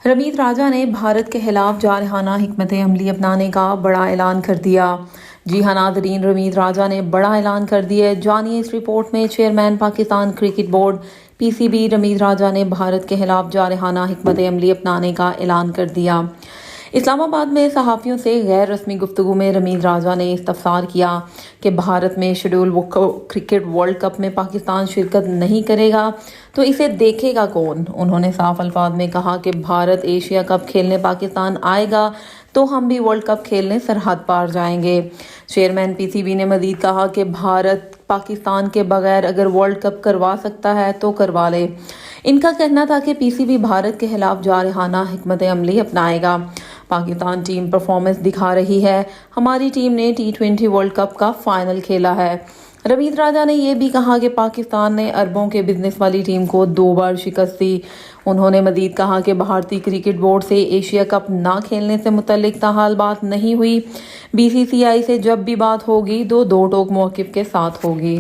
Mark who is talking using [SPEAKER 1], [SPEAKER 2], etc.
[SPEAKER 1] रमीत राजा ने भारत के खिलाफ जारहाना हिकमत अमली अपनाने का बड़ा ऐलान कर दिया। जी हाँ नादरीन, रमीत राजा ने बड़ा ऐलान कर दिया। जानिए इस रिपोर्ट में। Chairman Pakistan cricket board PCB Rameez Raja ने भारत के खिलाफ जारहाना हिकमत अमली अपनाने का ऐलान कर दिया। इस्लामाबाद में सहाफ़ियों से गैर रस्मी गुफ्तगू में रमीत राजा ने इस्तफसार किया कि भारत में शेड्यूल क्रिकेट वर्ल्ड कप में पाकिस्तान शिरकत नहीं करेगा तो इसे देखेगा कौन। उन्होंने साफ अल्फाज में कहा कि भारत एशिया कप खेलने पाकिस्तान आएगा तो हम भी वर्ल्ड कप खेलने सरहद पार जाएंगे। चेयरमैन पीसीबी ने मजीद कहा कि भारत पाकिस्तान के बगैर अगर वर्ल्ड कप करवा सकता है तो करवा ले। इनका कहना था कि पीसीबी भारत के खिलाफ जारहाना हिकमत अमली अपनाएगा। पाकिस्तान टीम परफॉर्मेंस दिखा रही है। हमारी टीम ने T20 वर्ल्ड कप का फाइनल खेला है। रमीत राजा ने यह भी कहा कि पाकिस्तान ने अरबों के बिजनेस वाली टीम को 2 बार शिकस्त दी। उन्होंने मजीद कहा कि भारतीय क्रिकेट बोर्ड से एशिया कप ना खेलने से मुतल्लिक ताहाल बात नहीं हुई। बीसीसीआई से जब भी बात होगी तो दो टोक मौक़िफ़ के साथ होगी।